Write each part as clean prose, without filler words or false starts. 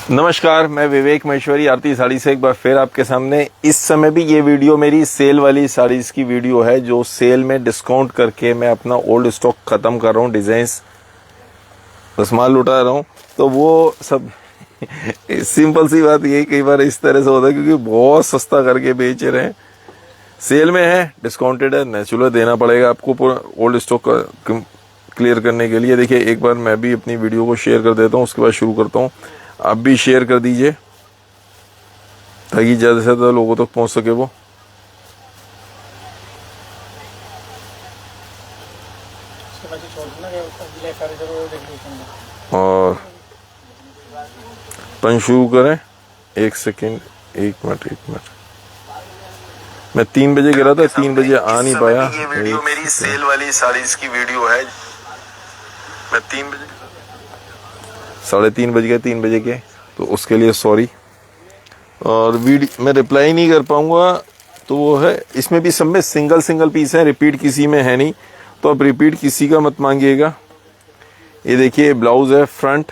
नमस्कार, मैं विवेक महेश्वरी आरती साड़ी से एक बार फिर आपके सामने। इस समय भी ये वीडियो मेरी सेल वाली साड़ीज़ की वीडियो है, जो सेल में डिस्काउंट करके मैं अपना ओल्ड स्टॉक ख़त्म कर रहा हूँ, डिज़ाइंस बस माल उठा रहा हूँ। तो वो सब सिंपल सी बात यही, कई बार इस तरह से होता है क्योंकि बहुत सस्ता करके बेच रहे हैं। सेल में है, डिस्काउंटेड है, नेचुरल देना पड़ेगा आपको पूरा ओल्ड स्टॉक क्लियर करने के लिए। देखिए, एक बार मैं भी अपनी वीडियो को शेयर कर देता हूँ, उसके बाद शुरू करता हूँ। आप भी शेयर कर दीजिए ताकि ज़्यादा से ज़्यादा लोगों तक पहुँच सके वो। और पंच शुरू करें। एक सेकेंड, एक मिनट। मैं 3 बजे गिरा था, 3 बजे आ नहीं पाया। ये वीडियो मेरी सेल वाली साड़ीज की वीडियो है। मैं 3 बजे 3:30 बज गए, 3 बजे के, तो उसके लिए सॉरी। और वीडियो मैं रिप्लाई नहीं कर पाऊंगा, तो वो है, इसमें भी सब में सिंगल पीस है, रिपीट किसी में है नहीं, तो आप रिपीट किसी का मत मांगिएगा। ये देखिए, ब्लाउज है फ्रंट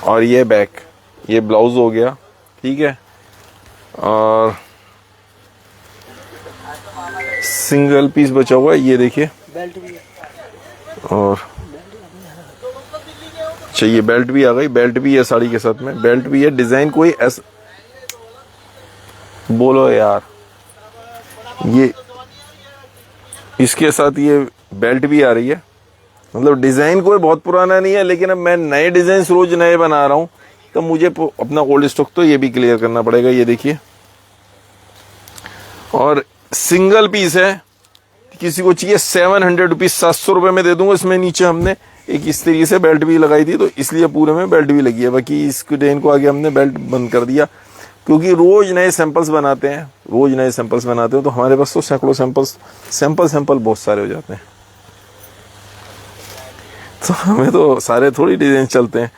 और ये बैक, ये ब्लाउज हो गया, ठीक है। और सिंगल पीस बचा हुआ है, ये देखिए। और चाहिए बेल्ट भी आ गई, बेल्ट भी है साड़ी के साथ में, बेल्ट भी है। डिजाइन कोई ऐसा बोलो यार, ये इसके साथ ये बेल्ट भी आ रही है। मतलब डिजाइन कोई बहुत पुराना नहीं है, लेकिन अब मैं नए डिजाइन रोज नए बना रहा हूं, तो मुझे अपना ओल्ड स्टॉक तो ये भी क्लियर करना पड़ेगा। ये देखिए, और सिंगल पीस है। किसी को चाहिए 700 रुपीज, 700 रुपए में दे दूंगा। इसमें नीचे हमने एक इस तरीके से बेल्ट भी लगाई थी, तो इसलिए पूरे में बेल्ट भी लगी है। बाकी इस डिजाइन को आगे हमने बेल्ट बंद कर दिया, क्योंकि रोज नए सैंपल्स बनाते हैं, तो हमारे पास तो सैकड़ों सैंपल बहुत सारे हो जाते हैं, तो हमें तो सारे थोड़ी डिजाइन चलते हैं,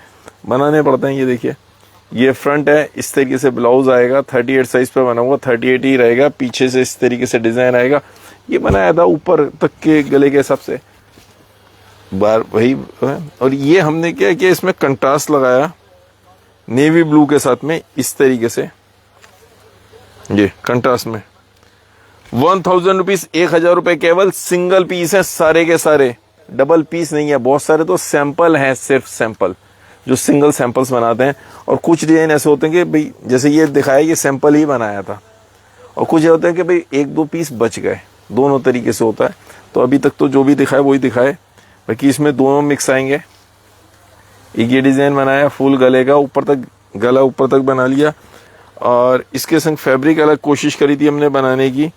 बनाने पड़ते हैं। ये देखिए, ये फ्रंट है, इस तरीके से ब्लाउज आएगा, 38 साइज पे बना हुआ, 38 ही रहेगा। पीछे से इस तरीके से डिजाइन आएगा। ये बनाया था ऊपर तक के गले के हिसाब से, बार वही है। और ये हमने क्या किया, इसमें कंट्रास्ट लगाया नेवी ब्लू के साथ में, इस तरीके से, ये कंट्रास्ट में। 1000 रुपीज, 1000 रुपए केवल। सिंगल पीस है सारे के सारे, डबल पीस नहीं है। बहुत सारे तो सैंपल हैं, सिर्फ सैंपल, जो सिंगल सैंपल्स बनाते हैं। और कुछ डिजाइन ऐसे होते हैं कि भाई, जैसे ये दिखाया, ये सैंपल ही बनाया था, और कुछ होते हैं कि भाई 1-2 पीस बच गए। दोनों तरीके से होता है। तो अभी तक तो जो भी दिखाए वही दिखाए, बाकी इसमें दोनों मिक्स आएंगे। एक ये डिजाइन बनाया फुल गले का, ऊपर तक गला ऊपर तक बना लिया, और इसके संग फैब्रिक अलग कोशिश करी थी हमने बनाने की।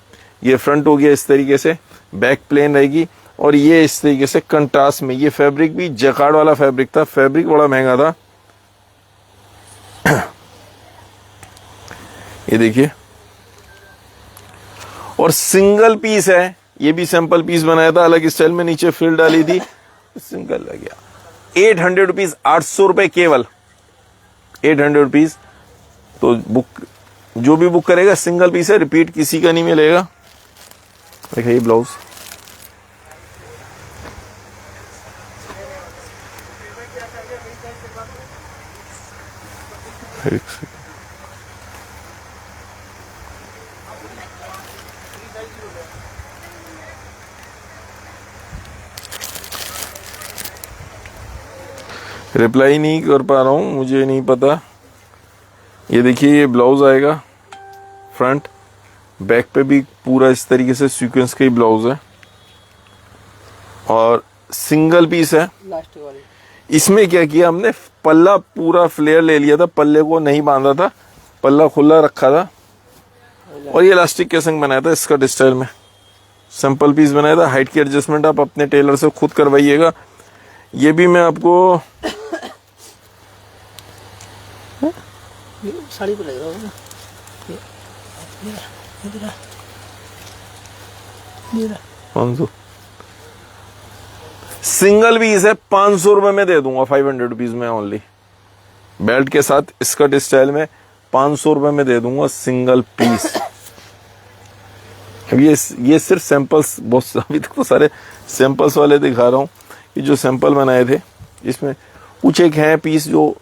ये फ्रंट हो गया इस तरीके से, बैक प्लेन रहेगी, और ये इस तरीके से कंट्रास्ट में। ये फैब्रिक भी जकार्ड वाला फैब्रिक था, फैब्रिक बड़ा महंगा था। ये देखिए, और सिंगल पीस है। ये भी सैंपल पीस बनाया था, अलग स्टाइल में, नीचे फ्रिल डाली थी, सिंगल लग गया। 800 रुपीज, 800 रुपए केवल, 800 रुपीज। तो बुक जो भी बुक करेगा, सिंगल पीस है, रिपीट किसी का नहीं मिलेगा। देखिए, ये ब्लाउज, रिप्लाई नहीं कर पा रहा हूँ, मुझे नहीं पता। ये देखिए, ये ब्लाउज आएगा फ्रंट, बैक पे भी पूरा इस तरीके से सीक्वेंस का ही ब्लाउज है, और सिंगल पीस है। इसमें क्या किया हमने, पल्ला पूरा फ्लेयर ले लिया था, पल्ले को नहीं बांधा था, पल्ला खुला रखा था, और ये इलास्टिक के संग बनाया था स्कर्ट स्टाइल में। सिंपल पीस बनाया था। हाइट की एडजस्टमेंट आप अपने टेलर से खुद करवाइएगा। ये भी मैं आपको साड़ी पे लग रहा होगा ना। सिंगल पीस है, 500 रुपए में दे दूंगा, 500 रुपीज में ओनली। बेल्ट के साथ स्कर्ट स्टाइल में 500 रुपए में दे दूंगा, सिंगल पीस। अब ये सिर्फ सैंपल्स, बहुत अभी तक तो सारे सैंपल्स वाले दिखा रहा हूँ, कि जो सैंपल बनाए थे। इसमें कुछ एक हैं पीस जो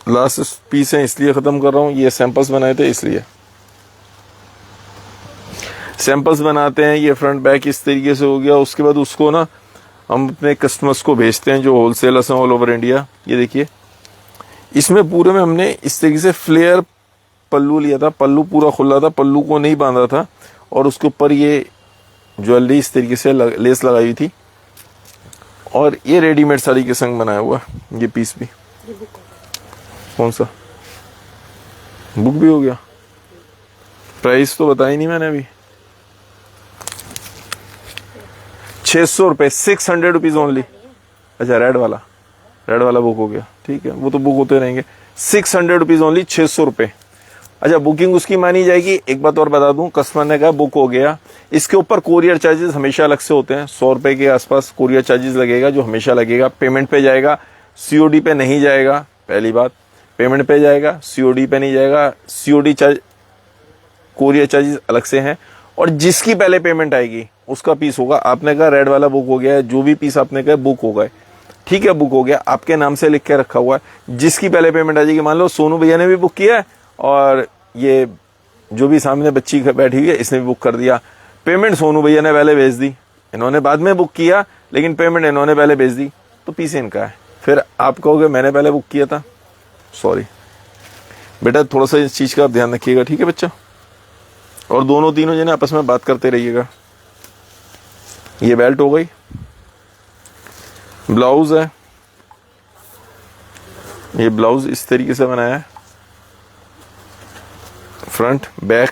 लास्ट पीस है इसलिए ख़त्म कर रहा हूँ। ये सैंपल्स बनाए थे इसलिए सैंपल्स बनाते हैं। ये फ्रंट बैक इस तरीके से हो गया। उसके बाद उसको ना हम अपने कस्टमर्स को भेजते हैं जो होलसेलर्स हैं ऑल ओवर इंडिया। ये देखिए इसमें पूरे में हमने इस तरीके से फ्लेयर पल्लू लिया था। पल्लू पूरा खुला था, पल्लू को नहीं बांधा था और उसके ऊपर ये ज्वेलरी इस तरीके से लेस लगाई हुई थी। और ये रेडीमेड साड़ी के संग बनाया हुआ ये पीस भी। कौन सा बुक भी हो गया? प्राइस तो बताया नहीं मैंने अभी। 600 रुपए, 600 रुपीज ओनली। अच्छा रेड वाला बुक हो गया, ठीक है, वो तो बुक होते रहेंगे। 600 रुपीज ओनली, 600 रुपए। अच्छा बुकिंग उसकी मानी जाएगी। एक बात और बता दूं, कस्टमर ने कहा बुक हो गया, इसके ऊपर कोरियर चार्जेस हमेशा अलग से होते हैं। 100 रुपए के आसपास कोरियर चार्जेस लगेगा, जो हमेशा लगेगा। पेमेंट पे जाएगा, सीओडी पे नहीं जाएगा। पहली बात, पेमेंट पे जाएगा, सीओडी पे नहीं जाएगा। सीओडी चार्ज, कोरियर चार्जेस अलग से हैं। और जिसकी पहले पेमेंट आएगी उसका पीस होगा। आपने कहा रेड वाला बुक हो गया है, जो भी पीस आपने कहा बुक हो गए, ठीक है, बुक हो गया, आपके नाम से लिख के रखा हुआ है। जिसकी पहले पेमेंट आ जाएगी, मान लो सोनू भैया ने भी बुक किया है और ये जो भी सामने बच्ची बैठी हुई है इसने भी बुक कर दिया। पेमेंट सोनू भैया ने पहले भेज दी, इन्होंने बाद में बुक किया, लेकिन पेमेंट इन्होंने पहले भेज दी, तो पीस इनका है। फिर आप कहोगे मैंने पहले बुक किया था, सॉरी बेटा, थोड़ा सा इस चीज का आप ध्यान रखिएगा, ठीक है बच्चा। और दोनों तीनों जने आपस में बात करते रहिएगा। ये बेल्ट हो गई, ब्लाउज है, ये ब्लाउज इस तरीके से बनाया है, फ्रंट बैक,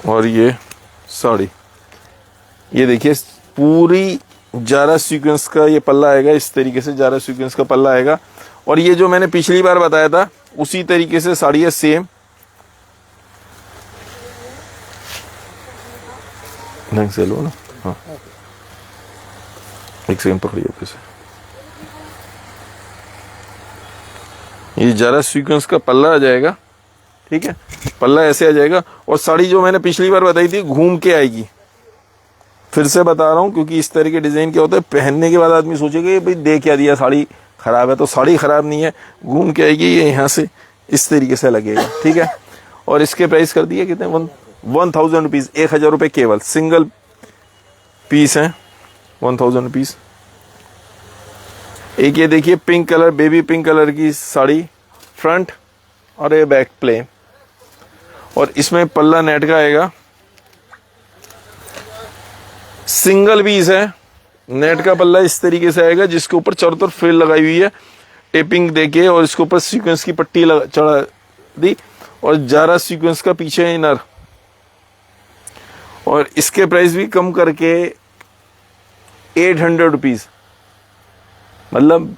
और ये साड़ी। ये देखिए पूरी जारा सीक्वेंस का ये पल्ला आएगा, इस तरीके से जारा सीक्वेंस का पल्ला आएगा। और ये जो मैंने पिछली बार बताया था उसी तरीके से साड़ी है, सेम। ढंग से लो ना, हाँ एक सेकंड पकड़िए फिर से। ये जारा सीक्वेंस का पल्ला आ जाएगा, ठीक है, पल्ला ऐसे आ जाएगा। और साड़ी जो मैंने पिछली बार बताई थी घूम के आएगी। फिर से बता रहा हूं क्योंकि इस तरह के डिजाइन क्या होता है, पहनने के बाद आदमी सोचेगा भाई दे क्या दिया, साड़ी खराब है। तो साड़ी खराब नहीं है, घूम के आएगी, ये यहाँ से इस तरीके से लगेगा, ठीक है। और इसके प्राइस कर दिए कितने, 1000 रुपीज, 1000 रुपए केवल। सिंगल पीस है, 1000 रुपीज। एक ये देखिए pink colour, baby pink colour की साड़ी, फ्रंट और ये बैक प्लेन। और इसमें पल्ला नेट का आएगा, सिंगल पीस है, नेट का पल्ला इस तरीके से आएगा, जिसके ऊपर चारों तरफ फ्रिल लगाई हुई है, टेपिंग देके, और इसके ऊपर सीक्वेंस की पट्टी चढ़ा दी, और जारा सीक्वेंस का पीछे इनर। और इसके प्राइस भी कम करके 800 रुपीज, मतलब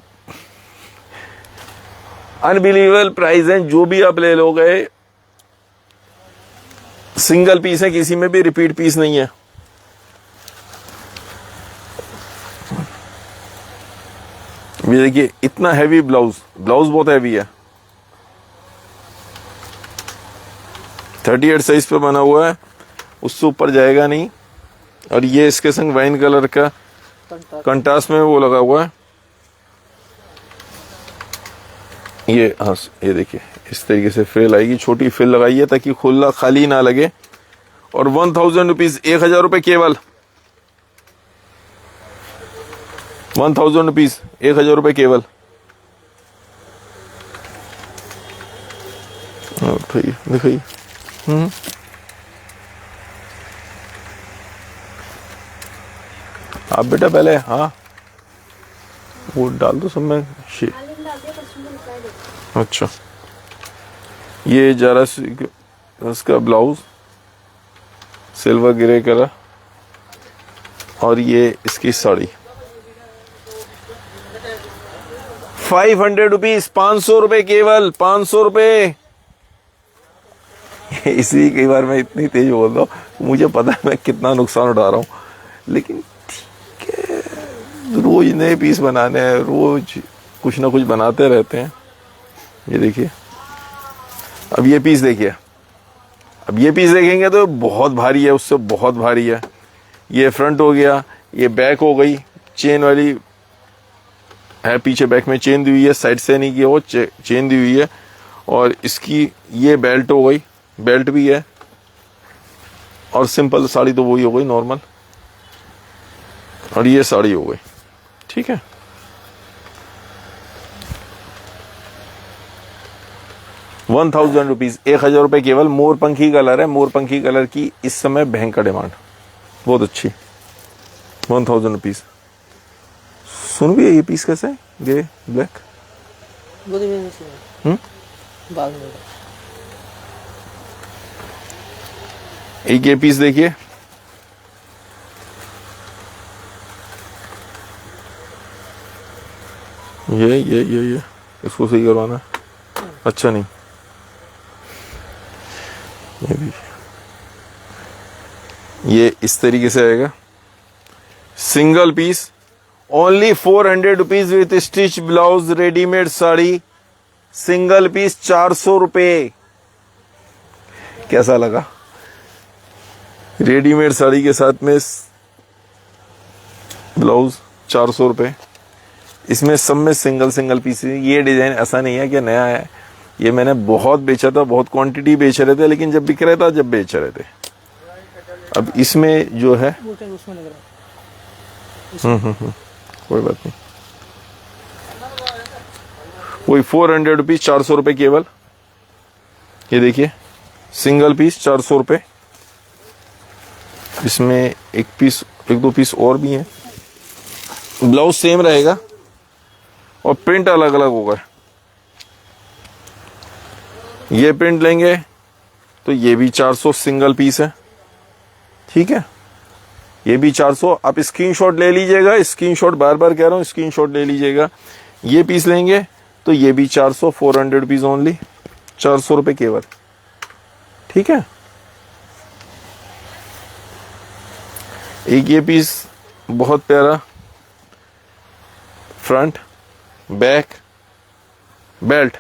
अनबिलीवेबल प्राइस है। जो भी आप ले लोगे, सिंगल पीस है, किसी में भी रिपीट पीस नहीं है। ये देखिए इतना हैवी ब्लाउज बहुत हैवी है, 38 साइज पे बना हुआ है, उससे ऊपर जाएगा नहीं। और ये इसके संग वाइन कलर का कंट्रास्ट में वो लगा हुआ है। ये हाँ, ये देखिए इस तरीके से फ्रिल आएगी, छोटी फ्रिल लगाई है ताकि खुला खाली ना लगे। और 1000 रुपीज, 1000 रुपए केवल, 1000 रुपीज, 1000 रुपए केवल। दिखाइए, आप बेटा पहले, हाँ वो डाल दो सब में। अच्छा, ये जरा उसका ब्लाउज सिल्वर ग्रे कलर, और ये इसकी साड़ी 500 रुपीज, 500 रुपए केवल, 500 रुपए। इसी कई बार मैं इतनी तेज बोल रहा हूँ, मुझे पता है मैं कितना नुकसान उठा रहा हूँ, लेकिन ठीक है, रोज नए पीस बनाने हैं, रोज कुछ ना कुछ बनाते रहते हैं। ये देखिए, अब ये पीस देखिए, अब ये पीस देखेंगे तो बहुत भारी है, उससे बहुत भारी है। ये फ्रंट हो गया, ये बैक हो गई, चेन वाली है, पीछे बैक में चेन दी हुई है, साइड से नहीं किया वो चेन दी हुई है। और इसकी ये बेल्ट हो गई, बेल्ट भी है। और सिंपल साड़ी तो वही हो गई नॉर्मल, और ये साड़ी हो गई, ठीक है। ₹1000, 1000 रुपए केवल। मोरपंखी कलर है, मोरपंखी कलर की इस समय भयंकर डिमांड, बहुत अच्छी। 1000 रुपीज। सुन भी ये पीस कैसे है, ग्रे ब्लैक। एक ये पीस देखिए, ये इसको सही करवाना है। अच्छा नहीं, ये भी, ये इस तरीके से आएगा, single piece, only 400 rupees with stitch blouse, readymade sari, single piece 400 रुपए। कैसा लगा? रेडीमेड साड़ी के साथ में ब्लाउज 400 रुपए। इसमें सब में सिंगल पीस। ये डिजाइन ऐसा नहीं है कि नया है, ये मैंने बहुत बेचा था, बहुत क्वांटिटी बेच रहे थे, लेकिन जब बिक रहा था जब बेच रहे थे। अब इसमें जो है कोई बात नहीं, वही 400 रुपीज, 400 रुपए केवल। ये देखिए सिंगल पीस 400 रुपए। इसमें एक दो पीस और भी हैं। ब्लाउज सेम रहेगा और प्रिंट अलग अलग होगा। ये प्रिंट लेंगे तो ये भी 400 सिंगल पीस है, ठीक है। ये भी 400। आप स्क्रीनशॉट ले लीजिएगा, स्क्रीनशॉट बार बार कह रहा हूं, स्क्रीनशॉट ले लीजिएगा। ये पीस लेंगे तो ये भी 400, 400 रुपीज ओनली, 400 रुपए केवल, ठीक है। एक ये पीस बहुत प्यारा, फ्रंट बैक बेल्ट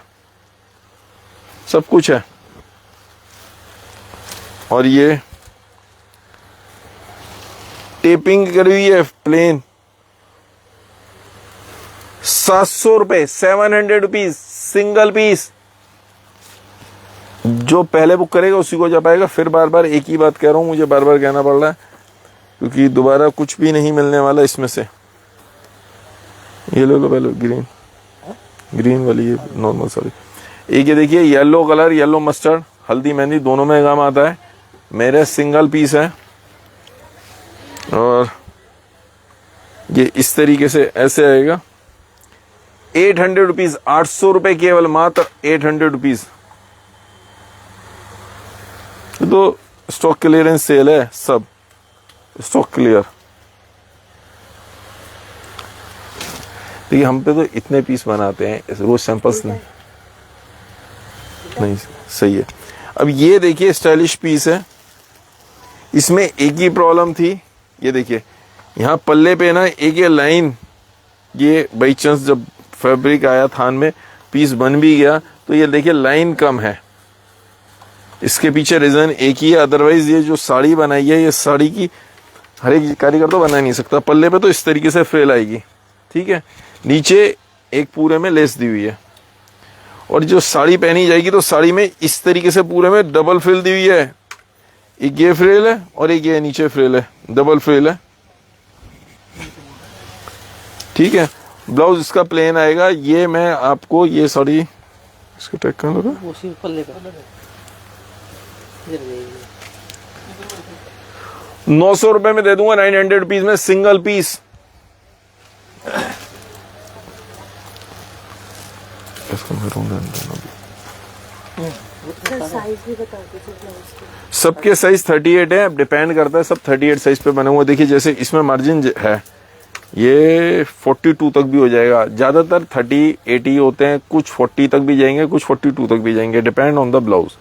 सब कुछ है। और ये टेपिंग करी हुई है प्लेन, 700 रुपए, 700 रुपीज सिंगल पीस। जो पहले बुक करेगा उसी को जा पाएगा। फिर बार बार एक ही बात कह रहा हूं, मुझे बार बार कहना पड़ रहा है क्योंकि दोबारा कुछ भी नहीं मिलने वाला इसमें से। ये ले लो पहले ग्रीन वाली, ये नॉर्मल साड़ी। एक ये देखिए येलो कलर, येलो मस्टर्ड, हल्दी मेहंदी दोनों में काम आता है। मेरे सिंगल पीस है और ये इस तरीके से ऐसे आएगा। 800 रुपीज, 800 रुपए केवल, मात्र 800 रुपीज। तो स्टॉक क्लियरेंस सेल है, सब स्टॉक क्लियर। देखिए हम पे तो इतने पीस बनाते हैं, रोज सैंपल्स नहीं सही है। अब ये देखिए स्टाइलिश पीस है, इसमें एक ही प्रॉब्लम थी। ये देखिए यहाँ पल्ले पे ना एक ये लाइन, ये बाई चांस जब फैब्रिक आया थान में पीस बन भी गया तो ये देखिए लाइन कम है। इसके पीछे रीजन एक ही है, अदरवाइज ये जो साड़ी बनाई है, ये साड़ी की हर एक कारीगर तो बना नहीं सकता। पल्ले पे तो इस तरीके से फ्रेल आएगी, ठीक है। नीचे एक पूरे में लेस दी हुई है और जो साड़ी पहनी जाएगी तो साड़ी में इस तरीके से पूरे में डबल फ्रिल दी हुई है। एक ये फ्रिल है और एक ये नीचे फ्रिल है, डबल फ्रिल है, ठीक है। ब्लाउज इसका प्लेन आएगा। ये मैं आपको ये साड़ी इसका टैग कहाँ लगा, 900 रुपए में दे दूंगा, 900 रुपीज में सिंगल पीस। सबके साइज 38 है, अब डिपेंड करता है, सब 38 साइज पे बने हुए। देखिए जैसे इसमें मार्जिन है, ये 42 तक भी हो जाएगा। ज्यादातर 30, 80 होते हैं, कुछ 40 तक भी जाएंगे, कुछ 42 तक भी जाएंगे, डिपेंड ऑन द ब्लाउज।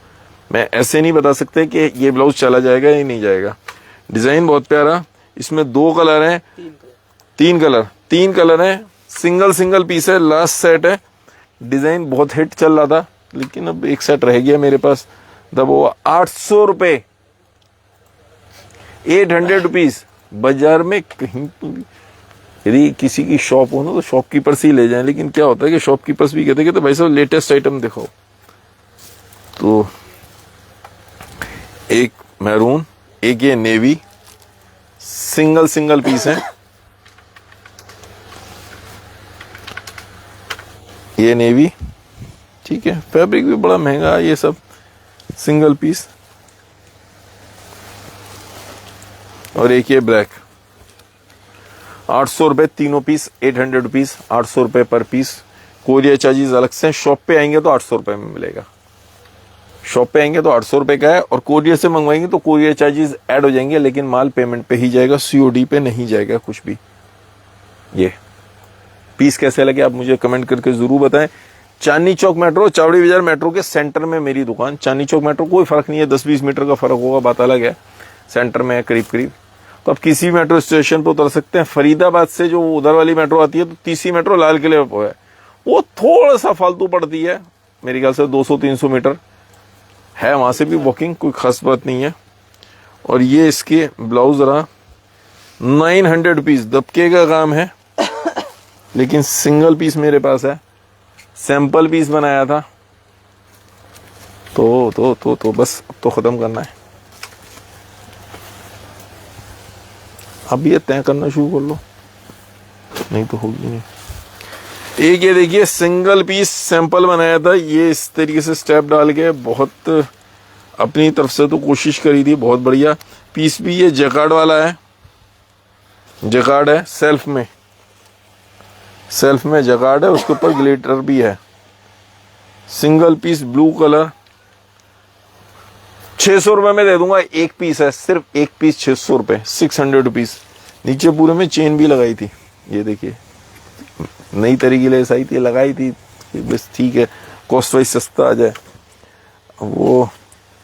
मैं ऐसे नहीं बता सकते कि ये ब्लाउज चला जाएगा या नहीं जाएगा। डिजाइन बहुत प्यारा, इसमें 2 कलर हैं, 3 कलर हैं, सिंगल पीस है, लास्ट सेट है। डिजाइन बहुत हिट चल रहा था लेकिन अब एक सेट रह गया मेरे पास, तब वो 800 रुपए, 800 रुपीज। बाजार में कहीं यदि किसी की शॉप हो ना तो शॉपकीपर से ही ले जाएं, लेकिन क्या होता है कि शॉपकीपर्स भी कहते हैं कि तो भाई साहब लेटेस्ट आइटम दिखाओ। तो एक मैरून, एक ये नेवी, सिंगल सिंगल पीस है। ये नेवी, ठीक है, फैब्रिक भी बड़ा महंगा है ये सब, सिंगल पीस। और एक ये ब्लैक, 800 रुपए तीनों पीस, 800 रुपीज, 800 रुपए पर पीस। कोरियर चार्जेस अलग से, शॉप पे आएंगे तो 800 रुपए में मिलेगा। शॉप पे आएंगे तो 800 रुपए का है, और कोरियर से मंगवाएंगे तो कोरियर चार्जेस ऐड हो जाएंगे, लेकिन माल पेमेंट पे ही जाएगा, सीओडी पे नहीं जाएगा कुछ भी। ये पीस कैसे लगे आप मुझे कमेंट करके जरूर बताएं। चांदनी चौक मेट्रो, चावड़ी बाजार मेट्रो के सेंटर में मेरी दुकान। चांदनी चौक मेट्रो कोई फर्क नहीं है, 10-20 मीटर का फर्क होगा, बात अलग है, सेंटर में है करीब करीब। तो आप किसी मेट्रो स्टेशन पर उतर सकते हैं। फरीदाबाद से जो उधर वाली मेट्रो आती है तो तीसरी मेट्रो लाल किले पर है, वो थोड़ा सा फालतू पड़ती है, मेरे ख्याल से 200-300 मीटर है, वहां से भी वॉकिंग, कोई खास बात नहीं है। और ये इसके ब्लाउज रहा 900 रुपीज, दबके का काम है, लेकिन सिंगल पीस मेरे पास है, सैंपल पीस बनाया था। तो बस अब तो खत्म करना है। अब ये तय करना शुरू कर लो, नहीं तो होगी नहीं। एक ये देखिए सिंगल पीस सैंपल बनाया था, ये इस तरीके से स्टेप डाल के, बहुत अपनी तरफ से तो कोशिश करी थी, बहुत बढ़िया पीस भी। ये जैकार्ड वाला है, जैकार्ड है, सेल्फ में जैकार्ड है, उसके ऊपर ग्लिटर भी है। सिंगल पीस ब्लू कलर, 600 रुपए में दे दूंगा, एक पीस है, सिर्फ एक पीस 600 रुपए, 600 रुपीज। नीचे पूरे में चेन भी लगाई थी, ये देखिए नई तरीके लेस आई थी, लगाई थी, बस ठीक है, कॉस्ट वाइज सस्ता आ जाए, वो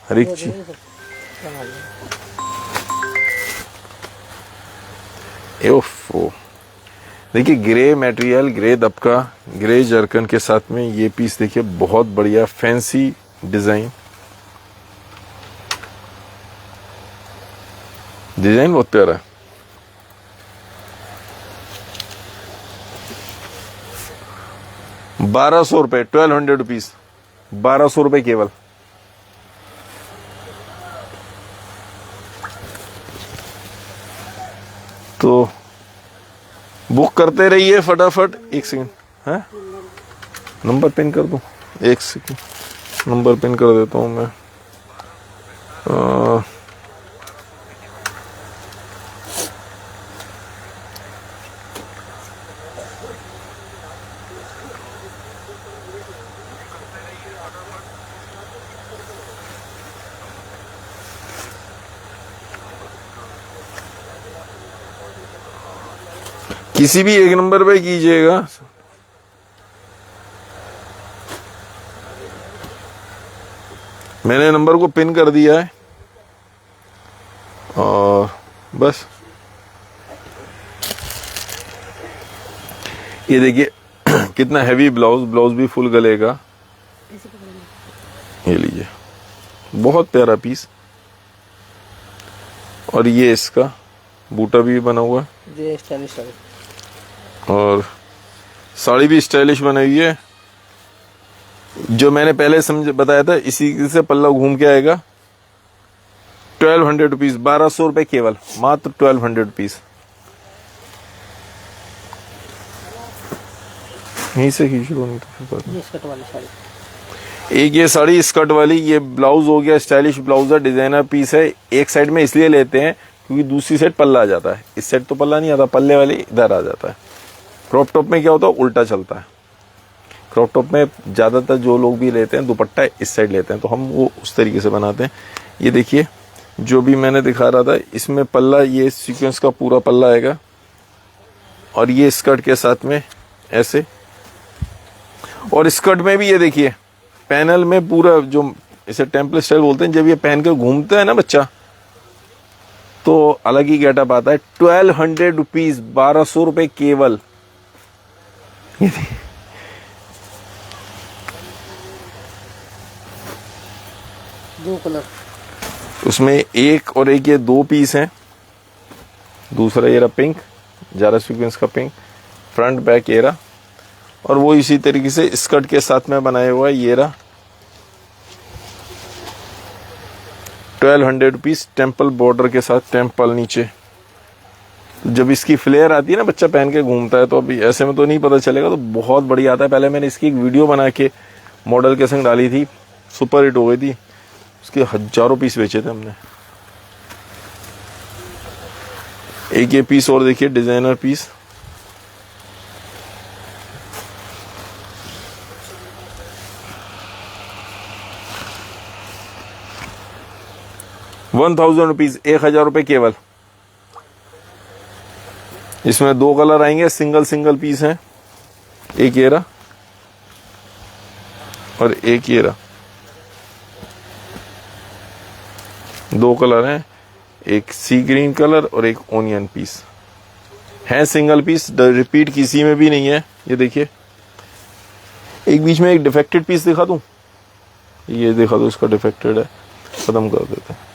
हर एक चीज। देखिए ग्रे मटेरियल, ग्रे दबका, ग्रे जर्कन के साथ में ये पीस देखिए, बहुत बढ़िया फैंसी डिजाइन, डिजाइन बहुत प्यारा है। ₹1200, 1200 रुपीज, 1200 रुपए केवल। तो बुक करते रहिए फटाफट। एक सेकंड है, नंबर पिन कर दूं, एक सेकंड नंबर पिन कर देता हूं मैं। किसी भी एक नंबर पे कीजिएगा। मैंने नंबर को पिन कर दिया है, और बस ये देखिए कितना हैवी ब्लाउज, ब्लाउज भी फुल गले का, ये लीजिए, बहुत प्यारा पीस। और ये इसका बूटा भी बना हुआ है, ये स्टाइलिश है, और साड़ी भी स्टाइलिश बनाई हुई है। जो मैंने पहले बताया था, इसी से पल्ला घूम के आएगा। 1200 रुपीज, 1200 रुपए केवल, मात्र 1200 रुपीज। यहीं से खींच लो, नहीं तो फिर ये स्कर्ट वाली साड़ी। एक ये साड़ी स्कर्ट वाली, ये ब्लाउज हो गया, स्टाइलिश ब्लाउज है, डिजाइनर पीस है। एक साइड में इसलिए लेते हैं क्योंकि दूसरी साइड पल्ला आ जाता है, इस साइड तो पल्ला नहीं आता, पल्ले वाली इधर आ जाता है। क्रॉप टॉप में क्या होता है, उल्टा चलता है। क्रॉप टॉप में ज्यादातर जो लोग भी लेते हैं दुपट्टा इस साइड लेते हैं, तो हम वो उस तरीके से बनाते हैं। ये देखिए जो भी मैंने दिखा रहा था, इसमें पल्ला, ये सीक्वेंस का पूरा पल्ला आएगा, और ये स्कर्ट के साथ में ऐसे। और स्कर्ट में भी ये देखिए पैनल में पूरा, जो इसे टेम्पल स्टाइल बोलते हैं, जब ये पहन कर घूमता है ना बच्चा, तो अलग ही गेटअप आता है। 1200 रुपीज, 1200 रुपए केवल। दो कलर, उसमें एक और एक, ये दो पीस हैं। दूसरा ये रहा पिंक, जारा सीक्वेंस का पिंक, फ्रंट बैक ये रहा। और वो इसी तरीके से स्कर्ट के साथ में बनाया हुआ है, ये रहा 1200 रुपीज, टेम्पल बॉर्डर के साथ, टेम्पल नीचे। जब इसकी फ्लेयर आती है ना, बच्चा पहन के घूमता है, तो अभी ऐसे में तो नहीं पता चलेगा, तो बहुत बढ़िया आता है। पहले मैंने इसकी एक वीडियो बना के मॉडल के संग डाली थी, सुपर हिट हो गई थी, उसके हजारों पीस बेचे थे हमने। एक ये पीस और देखिए, डिजाइनर पीस, ₹1000, 1000 रुपए केवल। इसमें 2 कलर आएंगे, सिंगल सिंगल पीस है, एक ये रहा और एक ये रहा, 2 कलर हैं, एक सी ग्रीन कलर और एक ओनियन पीस है, सिंगल पीस, रिपीट किसी में भी नहीं है। ये देखिए, एक बीच में एक डिफेक्टेड पीस दिखा दूं, ये दिखा दो, इसका डिफेक्टेड है, खत्म कर देते हैं।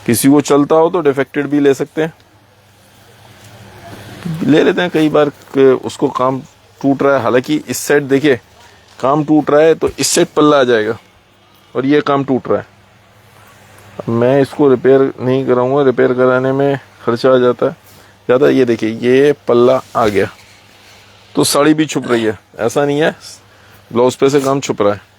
किसी को चलता हो तो डिफेक्टेड भी ले सकते हैं, ले लेते हैं। कई बार उसको काम टूट रहा है, हालांकि इस साइड देखिए काम टूट रहा है, तो इस साइड पल्ला आ जाएगा और ये काम टूट रहा है। अब मैं इसको रिपेयर नहीं कराऊंगा, रिपेयर कराने में खर्चा आ जाता है ज़्यादा। ये देखिए, ये पल्ला आ गया तो साड़ी भी छुप रही है, ऐसा नहीं है ब्लाउज पे से काम छुप रहा है।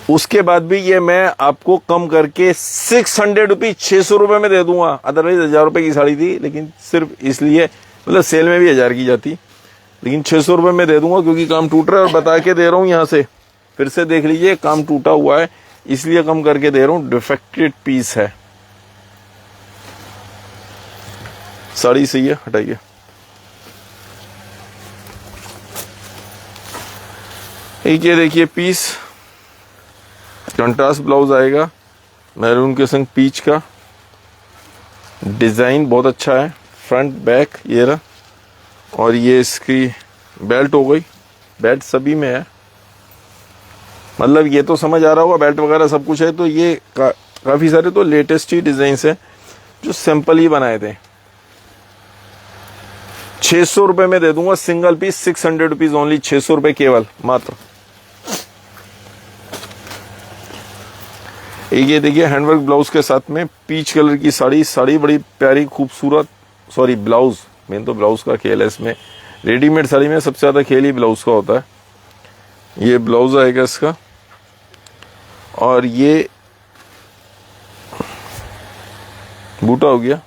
उसके बाद भी ये मैं आपको कम करके 600 रुपीज, 600 रुपए में दे दूंगा। अदरवाइज 1000 रुपए की साड़ी थी, लेकिन सिर्फ इसलिए, मतलब सेल में भी 1000 की जाती, लेकिन 600 रुपए में दे दूंगा क्योंकि काम टूट रहा है। और बता के दे रहा हूँ, यहाँ से फिर से देख लीजिए, काम टूटा हुआ है, इसलिए कम करके दे रहा हूँ, डिफेक्टेड पीस है। साड़ी सही है, हटाइए। एक ये देखिए पीस, कंट्रास्ट ब्लाउज आएगा, मैरून के संग पीच का, डिजाइन बहुत अच्छा है, फ्रंट बैक ये रहा। और ये इसकी बेल्ट हो गई, बेल्ट सभी में है, मतलब ये तो समझ आ रहा होगा, बेल्ट वगैरह सब कुछ है। तो ये काफी सारे तो लेटेस्ट ही डिजाइन है जो सिंपल ही बनाए थे। 600 रुपए में दे दूंगा सिंगल पीस, 600 रुपीज ओनली, 600 रुपए केवल मात्र। एक ये देखिए हैंडवर्क ब्लाउज के साथ में पीच कलर की साड़ी, साड़ी बड़ी प्यारी खूबसूरत, सॉरी ब्लाउज, मेन तो ब्लाउज का खेल है इसमें। रेडीमेड साड़ी में सबसे ज्यादा खेल ही ब्लाउज का होता है। ये ब्लाउज आएगा इसका, और ये बूटा हो गया,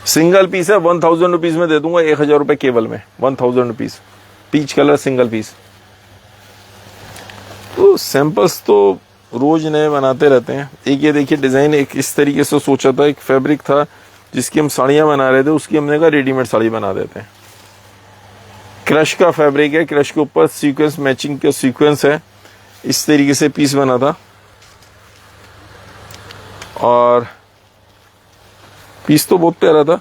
सिंगल पीस है, 1000 रुपीज में दे दूंगा, 1000 रुपए केवल में, 1000 rupees, peach colour single piece. तो सैंपल्स तो रोज नए बनाते रहते हैं। एक ये देखिए डिजाइन, एक इस तरीके से सोचा था, एक फैब्रिक था जिसकी हम साड़ियां बना रहे थे, उसकी हमने कहा रेडीमेड साड़ी बना देते हैं। क्रश का फैब्रिक है, क्रश के ऊपर सीक्वेंस, मैचिंग का सीक्वेंस है, इस तरीके से पीस बना था। और पीस तो बहुत प्यारा था,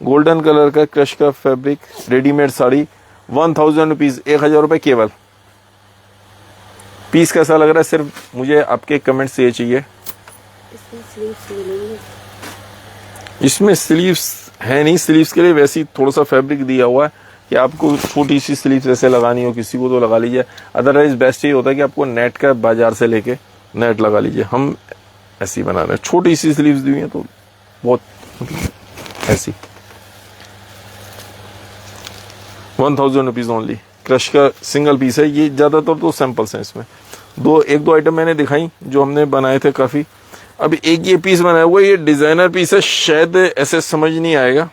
गोल्डन कलर का क्रश का फैब्रिक, रेडीमेड साड़ी, 1000 रुपीज, 1000 रुपए केवल। पीस कैसा लग रहा है, सिर्फ मुझे आपके कमेंट से ये चाहिए। इसमें स्लीव्स है नहीं, स्लीव्स के लिए वैसे ही थोड़ा सा फैब्रिक दिया हुआ है कि आपको छोटी सी स्लीव्स ऐसे लगानी हो किसी को तो लगा लीजिए, अदरवाइज बेस्ट ये होता है कि आपको नेट का बाजार से लेके नेट लगा लीजिए। हम ऐसी बना रहे हैं, छोटी सी स्लीव्स दी हुई है तो बहुत ऐसी। 1000 रुपीज ओनली, क्रश का सिंगल पीस है। ये ज्यादातर तो सैंपल्स हैं इसमें, एक दो आइटम मैंने दिखाई जो हमने बनाए थे काफी। अब एक ये पीस बनाया हुआ, ये डिजाइनर पीस है, शायद ऐसे समझ नहीं आएगा।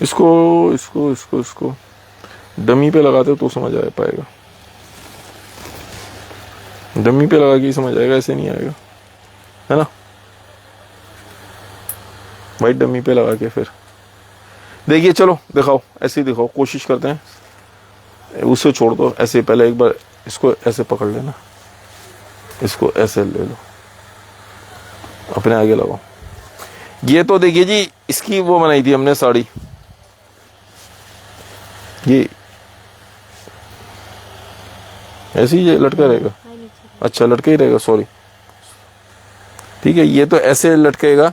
इसको इसको इसको इसको डमी पे लगाते तो समझ आ पाएगा, डमी पे लगा के समझ आएगा, ऐसे नहीं आएगा, है ना। वाइट डमी पे लगा के फिर देखिए, चलो दिखाओ, ऐसे ही दिखाओ, कोशिश करते हैं। उसे छोड़ दो, ऐसे पहले एक बार इसको ऐसे पकड़ लेना, इसको ऐसे ले लो, अपने आगे लगाओ। ये तो देखिए जी, इसकी वो बनाई थी हमने साड़ी, ये ऐसे ही लटका रहेगा, अच्छा लटके ही रहेगा, सॉरी, ठीक है। ये तो ऐसे लटकेगा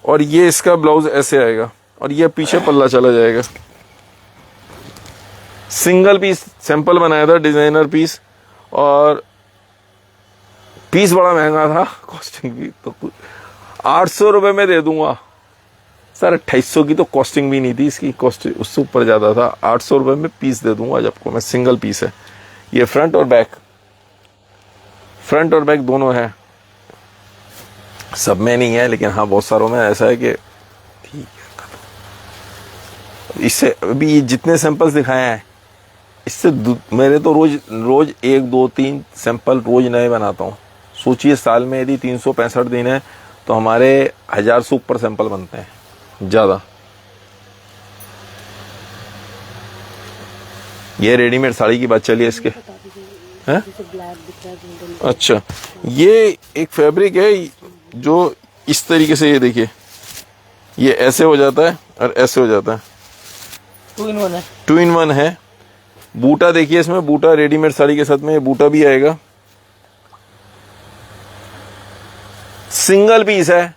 और ये इसका ब्लाउज ऐसे आएगा और ये पीछे पल्ला चला जाएगा। सिंगल पीस सैंपल बनाया था, डिजाइनर पीस, और पीस बड़ा महंगा था, कॉस्टिंग भी तो 800 रुपए में दे दूंगा सर। 2800 की तो कॉस्टिंग भी नहीं थी इसकी, कॉस्ट उससे ऊपर ज्यादा था। 800 रुपए में पीस दे दूंगा आज आपको मैं, सिंगल पीस है। ये फ्रंट और बैक, फ्रंट और बैक दोनों है, सब में नहीं है लेकिन हाँ बहुत सारों में ऐसा है कि ठीक है। इससे अभी जितने सैंपल्स दिखाए हैं इससे मेरे तो रोज 1 2 3 सैंपल रोज नए बनाता हूँ। सोचिए साल में यदि 365 दिन है तो हमारे 1000 से ऊपर सैंपल बनते हैं, ज्यादा। ये रेडीमेड साड़ी की बात चली है इसके, हैं? अच्छा, ये एक फैब्रिक है जो इस तरीके से, ये देखिए, ये ऐसे हो जाता है और ऐसे हो जाता है, 2 in 1 है। 2 in 1 है। बूटा देखिए इसमें, बूटा रेडीमेड साड़ी के साथ में ये बूटा भी आएगा। सिंगल पीस है,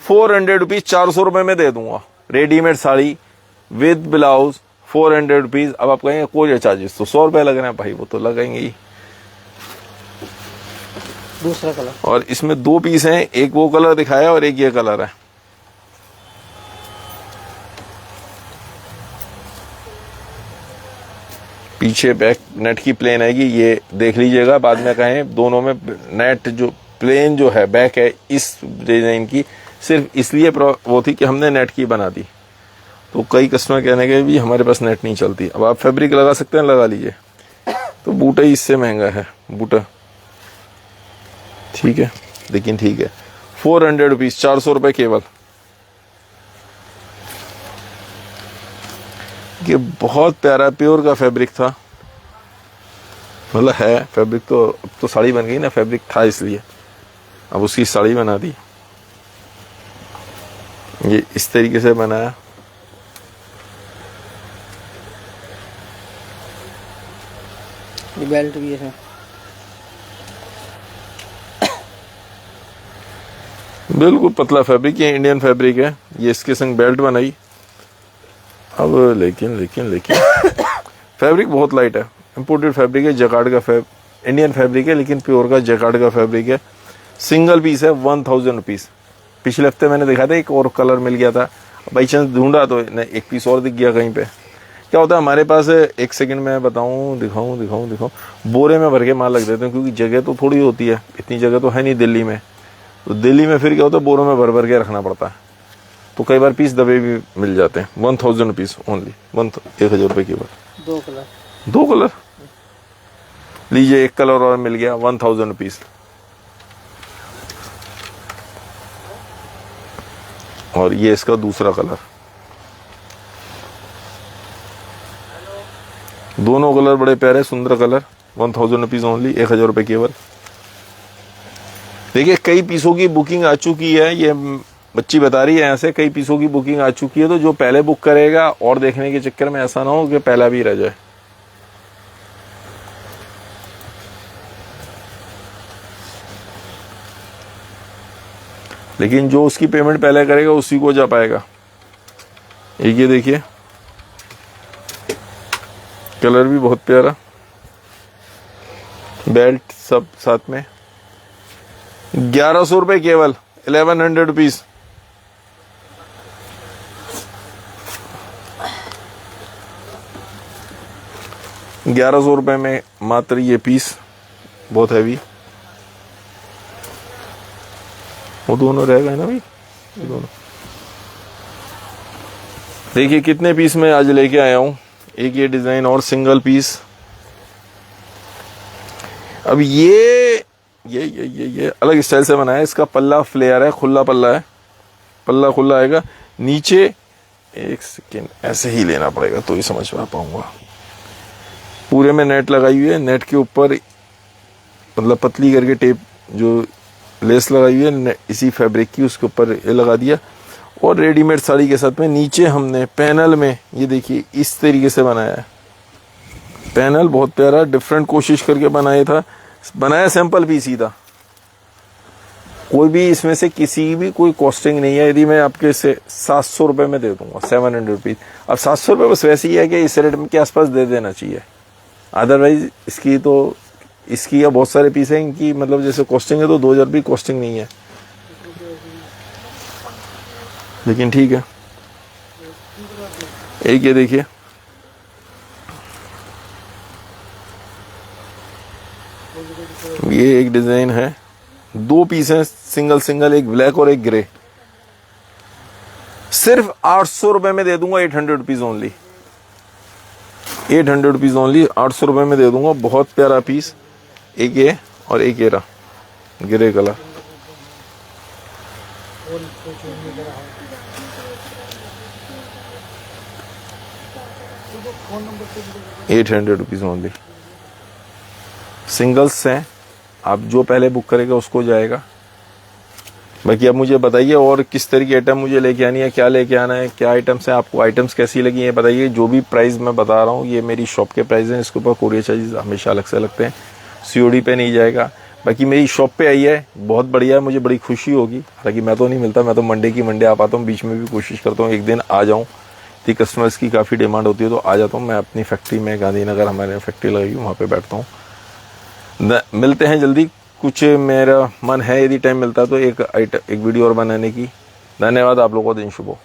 400 रुपीज, 400 रुपए में दे दूंगा। Readymade sari with blouse 400 rupees. अब आप कहेंगे कोरियर चार्जेस तो 100 रुपए लग रहे हैं, भाई वो तो लगेंगे ही। दूसरा कलर, और इसमें 2 पीस हैं, एक वो कलर दिखाया और एक ये कलर है। पीछे बैक नेट की प्लेन आएगी, ये देख लीजिएगा, बाद में कहें दोनों में नेट जो प्लेन जो है बैक है इस डिजाइन की, सिर्फ इसलिए वो थी कि हमने नेट की बना दी। तो कई कस्टमर कहने के भी हमारे पास नेट नहीं चलती। अब आप फैब्रिक लगा सकते हैं, लगा लीजिए। तो बूटा ही इससे महंगा है, बूटा ठीक है, लेकिन ठीक है। 400 रुपीज, 400 रुपए केवल। ये बहुत प्यारा प्योर का फैब्रिक था, मतलब है फैब्रिक तो, अब तो साड़ी बन गई ना, फैब्रिक था इसलिए अब उसकी साड़ी बना दी। ये इस तरीके से बनाया, ये बेल्ट भी है, बिल्कुल पतला फैब्रिक, ये इंडियन फैब्रिक है। ये इसके संग बेल्ट बनाई। अब लेकिन फैब्रिक बहुत लाइट है, इंपोर्टेड फैब्रिक है, जैकार्ड का इंडियन फैब्रिक है लेकिन प्योर का जैकार्ड का फैब्रिक है। सिंगल पीस है, 1000 रुपीज। पिछले हफ्ते मैंने देखा था, एक और कलर मिल गया था, बाई चांस ढूंढा तो एक पीस और दिख गया कहीं पे। क्या होता है हमारे पास, एक सेकंड में बताऊं, दिखाऊं, बोरे में भर के माल लग देते हैं, क्योंकि जगह तो थोड़ी होती है, इतनी जगह तो है नहीं दिल्ली में। तो दिल्ली में फिर क्या होता है, बोरों में भर भर के रखना पड़ता है, तो कई बार पीस दबे भी मिल जाते हैं। 1000 रुपीज ओनली, 1000 रुपए की बात। 2 कलर लीजिए, एक कलर और मिल गया, 1000 रुपीज। और ये इसका दूसरा कलर, दोनों कलर बड़े प्यारे सुंदर कलर। 1000 रुपीज ओनली, 1000 रुपए केवल। देखिए कई पीसों की बुकिंग आ चुकी है, ये बच्ची बता रही है यहाँ से, कई पीसों की बुकिंग आ चुकी है। तो जो पहले बुक करेगा और देखने के चक्कर में ऐसा ना हो कि पहला भी रह जाए। लेकिन जो उसकी पेमेंट पहले करेगा उसी को जा पाएगा। एक ये देखिए, कलर भी बहुत प्यारा, बेल्ट सब साथ में। 1100 रुपए केवल, 1100 रुपीज। ₹1100 में मात्र ये पीस, बहुत हैवी। वो दोनों रहेगा ना भाई, दोनों। देखिए कितने पीस में आज लेके आया हूं। एक ये डिजाइन और सिंगल पीस। अब ये अलग स्टाइल से बनाया है। इसका पल्ला फ्लेयर है, खुला पल्ला है, पल्ला खुला आएगा। नीचे एक सेकेंड ऐसे ही लेना पड़ेगा तो ही समझ में पाऊंगा। पूरे में नेट लगाई हुई है, नेट के ऊपर मतलब पतली करके टेप जो लेस लगाई हुई है इसी फैब्रिक की, उसके ऊपर ये लगा दिया। और रेडीमेड साड़ी के साथ में नीचे हमने पैनल में ये देखिए इस तरीके से बनाया है। पैनल बहुत प्यारा, डिफरेंट कोशिश करके बनाया था। बनाया सैंपल पीस ही था, कोई भी इसमें से किसी भी कोई कॉस्टिंग नहीं है। यदि मैं आपके से 700 रुपये में दे दूंगा, 700 रुपीज। अब 700 रुपये बस वैसे ही है कि इस रेट के आसपास दे देना चाहिए, अदरवाइज इसकी तो इसकी या बहुत सारे पीस हैं इनकी मतलब जैसे कॉस्टिंग है तो 2000 भी कॉस्टिंग नहीं है, लेकिन ठीक है। एक ये देखिए, ये एक डिजाइन है, 2 पीस हैं सिंगल सिंगल, एक ब्लैक और एक ग्रे। सिर्फ 800 रुपए में दे दूंगा, 800 रुपीज ओनली, 800 रुपीज ओनली, 800 रुपए में दे दूंगा। बहुत प्यारा पीस, एक ये और एक ये रहा ग्रे कलर। ₹800 ओनली, सिंगल्स हैं। आप जो पहले बुक करेगा उसको जाएगा। बाकी आप मुझे बताइए और किस तरह की आइटम मुझे लेके आनी है, क्या लेके आना है, क्या आइटम्स हैं, आपको आइटम्स कैसी लगी ये बताइए। जो भी प्राइस मैं बता रहा हूँ ये मेरी शॉप के प्राइस हैं, इसके ऊपर कोरियर चार्जेस हमेशा अलग से लगते हैं, COD पे नहीं जाएगा। बाकी मेरी शॉप पे आई है, बहुत बढ़िया है, मुझे बड़ी खुशी होगी। हालांकि मैं तो नहीं मिलता, मैं तो मंडे की मंडे आ पाता हूँ, बीच में भी कोशिश करता हूँ एक दिन आ जाऊँ, तो कस्टमर्स की काफ़ी डिमांड होती है तो आ जाता हूँ। मैं अपनी फैक्ट्री में, गांधीनगर हमारे फैक्ट्री लगी वहाँ पर बैठता हूँ। मिलते हैं जल्दी, कुछ मेरा मन है यदि टाइम मिलता तो एक वीडियो और बनाने की। धन्यवाद, आप लोगों को दिन शुभ हो।